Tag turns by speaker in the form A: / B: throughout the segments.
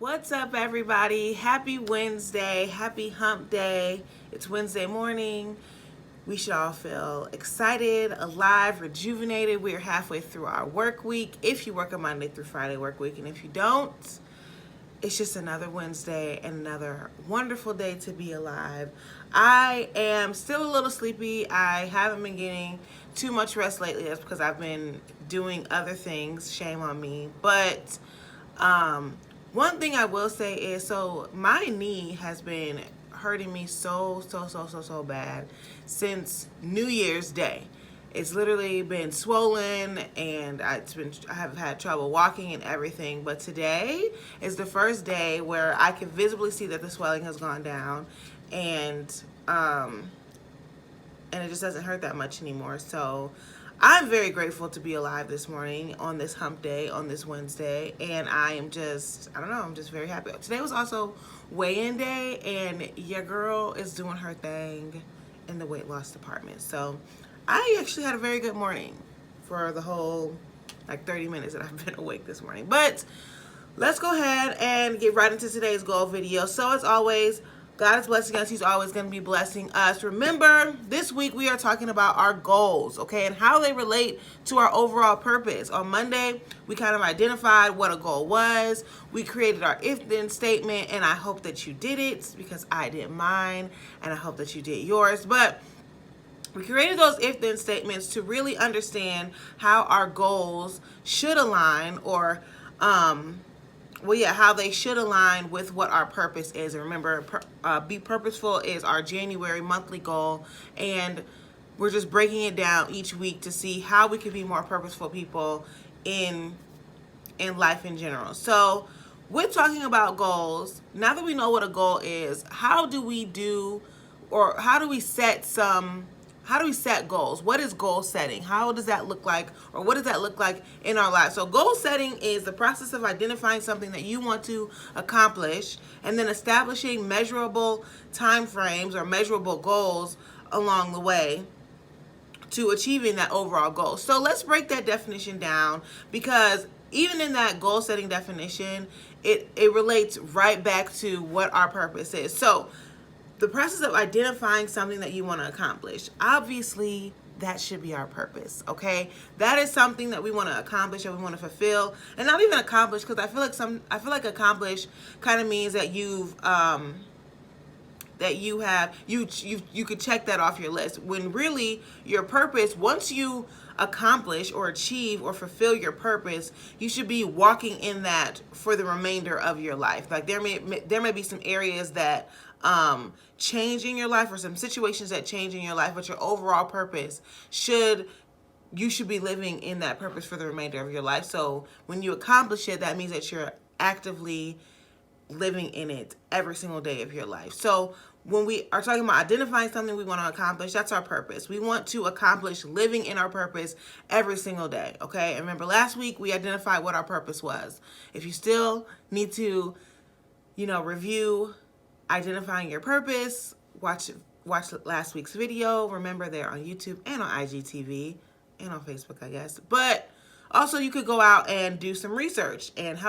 A: What's up, everybody? Happy Wednesday. Happy hump day. It's Wednesday morning. We should all feel excited, alive, rejuvenated. We are halfway through our work week. If you work a Monday through Friday work week, and if you don't, it's just another Wednesday and another wonderful day to be alive. I am still a little sleepy. I haven't been getting too much rest lately. That's because I've been doing other things. Shame on me. But one thing I will say is, so my knee has been hurting me so bad since New Year's Day. It's literally been swollen, and I have had trouble walking and everything. But today is the first day where I can visibly see that the swelling has gone down, and it just doesn't hurt that much anymore. So I'm very grateful to be alive this morning on this hump day, on this Wednesday, and I am just, I don't know, I'm just very happy. Today was also weigh-in day, and your girl is doing her thing in the weight loss department. So I actually had a very good morning for the whole, 30 minutes that I've been awake this morning. But let's go ahead and get right into today's goal video. So as always, God is blessing us. He's always going to be blessing us. Remember, this week we are talking about our goals, okay, and how they relate to our overall purpose. On Monday, we kind of identified what a goal was. We created our if-then statement, and I hope that you did it because I did mine, and I hope that you did yours. But we created those if-then statements to really understand how our goals should align, or how they should align with what our purpose is. And remember, be purposeful is our January monthly goal, and we're just breaking it down each week to see how we can be more purposeful people in life in general. So with talking about goals, now that we know what a goal is, how do we set goals? What is goal setting? How does that look like, or what does that look like in our lives? So goal setting is the process of identifying something that you want to accomplish and then establishing measurable timeframes or measurable goals along the way to achieving that overall goal. So let's break that definition down, because even in that goal setting definition, it relates right back to what our purpose is. So the process of identifying something that you want to accomplish, obviously that should be our purpose, okay? That is something that we want to accomplish, and we want to fulfill, and not even accomplish, because I feel like accomplish kind of means that you could check that off your list, when really your purpose, once you accomplish or achieve or fulfill your purpose, you should be walking in that for the remainder of your life. Like there may be some areas that change in your life, or some situations that change in your life, but your overall purpose you should be living in that purpose for the remainder of your life. So when you accomplish it, that means that you're actively living in it every single day of your life. So when we are talking about identifying something we want to accomplish, that's our purpose. We want to accomplish living in our purpose every single day, okay? And remember, last week we identified what our purpose was. If you still need to, review identifying your purpose, watch last week's video. Remember, they're on YouTube and on IGTV and on Facebook, I guess. But also, you could go out and do some research and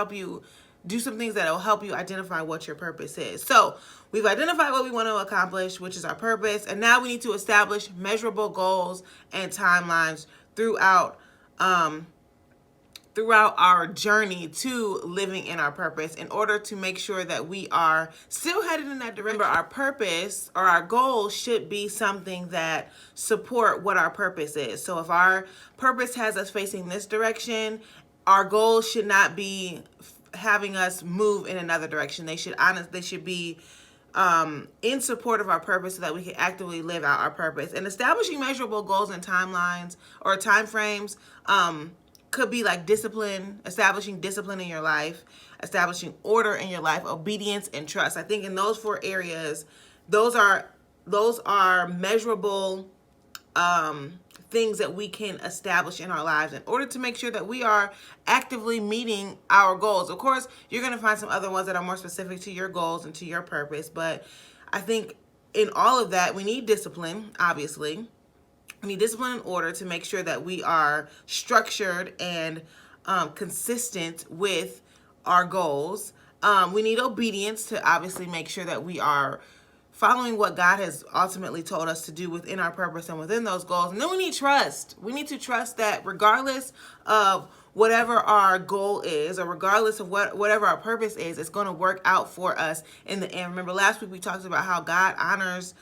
A: do some things that will help you identify what your purpose is. So we've identified what we want to accomplish, which is our purpose, and now we need to establish measurable goals and timelines throughout our journey to living in our purpose, in order to make sure that we are still headed in that direction. Remember, our purpose or our goals should be something that support what our purpose is. So if our purpose has us facing this direction, our goals should not be having us move in another direction. They should be in support of our purpose, so that we can actively live out our purpose. And establishing measurable goals and timelines or timeframes could be like discipline, establishing discipline in your life, establishing order in your life, obedience, and trust. I think in those 4 areas, those are measurable things that we can establish in our lives in order to make sure that we are actively meeting our goals. Of course, you're going to find some other ones that are more specific to your goals and to your purpose, but I think in all of that, we need discipline, obviously. We need discipline and order to make sure that we are structured and consistent with our goals. We need obedience to obviously make sure that we are following what God has ultimately told us to do within our purpose and within those goals. And then we need trust. We need to trust that regardless of whatever our goal is, or regardless of whatever our purpose is, it's going to work out for us in the end. Remember, last week we talked about how God honors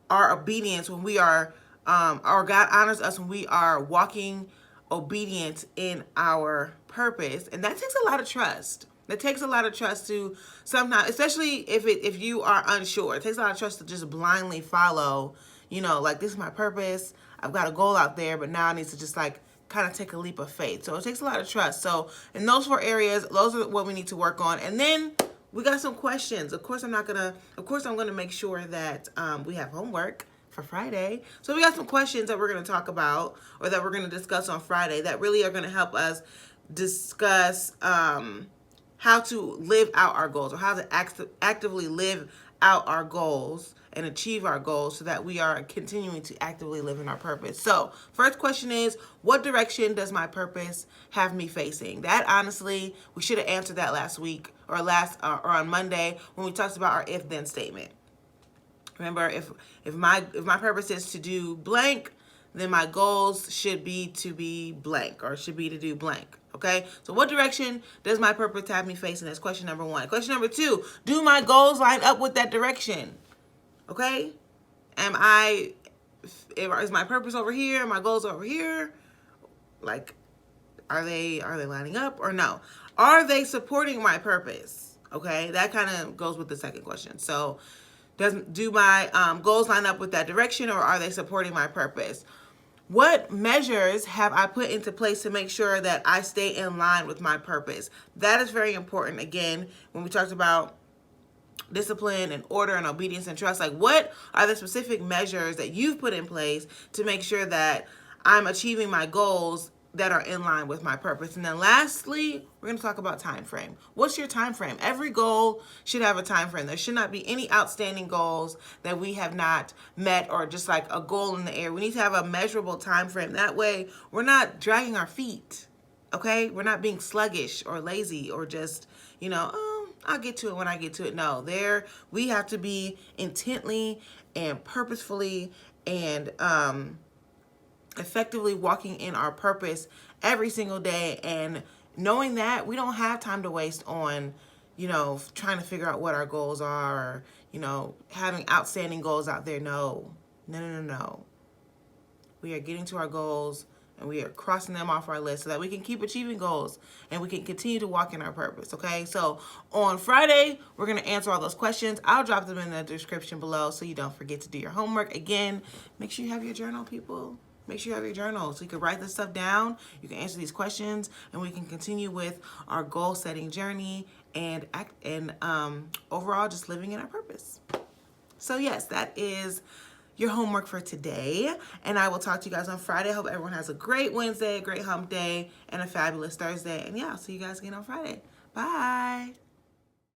A: our obedience when we are, or God honors us when we are walking obedient in our purpose. And that takes a lot of trust. It takes a lot of trust to sometimes, especially if you are unsure, it takes a lot of trust to just blindly follow, like, this is my purpose. I've got a goal out there, but now I need to just like kind of take a leap of faith. So it takes a lot of trust. So in those 4 areas, those are what we need to work on. And then we got some questions. Of course, I'm going to make sure that we have homework for Friday. So we got some questions that we're going to talk about, or that we're going to discuss on Friday, that really are going to help us discuss how to live out our goals, or how to actively live out our goals and achieve our goals, so that we are continuing to actively live in our purpose. So first question is, what direction does my purpose have me facing? That, honestly, we should have answered that last week, or on Monday, when we talked about our if then statement. Remember, if my purpose is to do blank, then my goals should be to be blank, or should be to do blank. Okay, so what direction does my purpose have me facing? That's question number 1. Question number 2, do my goals line up with that direction? Okay, is my purpose over here, my goals over here? Like, are they lining up, or no? Are they supporting my purpose? Okay, that kind of goes with the second question. So do my goals line up with that direction, or are they supporting my purpose? What measures have I put into place to make sure that I stay in line with my purpose? That is very important. Again, when we talked about discipline and order and obedience and trust, like, what are the specific measures that you've put in place to make sure that I'm achieving my goals that are in line with my purpose? And then lastly, we're going to talk about time frame. What's your time frame? Every goal should have a time frame. There should not be any outstanding goals that we have not met, or just like a goal in the air. We need to have a measurable time frame. That way we're not dragging our feet. Okay? We're not being sluggish or lazy, or just, I'll get to it when I get to it. No, we have to be intently and purposefully and effectively walking in our purpose every single day, and knowing that we don't have time to waste on, trying to figure out what our goals are, or, having outstanding goals out there. No. We are getting to our goals, and we are crossing them off our list, so that we can keep achieving goals and we can continue to walk in our purpose. Okay, so on Friday, we're going to answer all those questions. I'll drop them in the description below, so you don't forget to do your homework. Again, make sure you have your journal, people. Make sure you have your journal, so you can write this stuff down. You can answer these questions, and we can continue with our goal setting journey and overall just living in our purpose. So yes, that is your homework for today, and I will talk to you guys on Friday. I hope everyone has a great Wednesday, a great hump day, and a fabulous Thursday. And yeah, I'll see you guys again on Friday. Bye.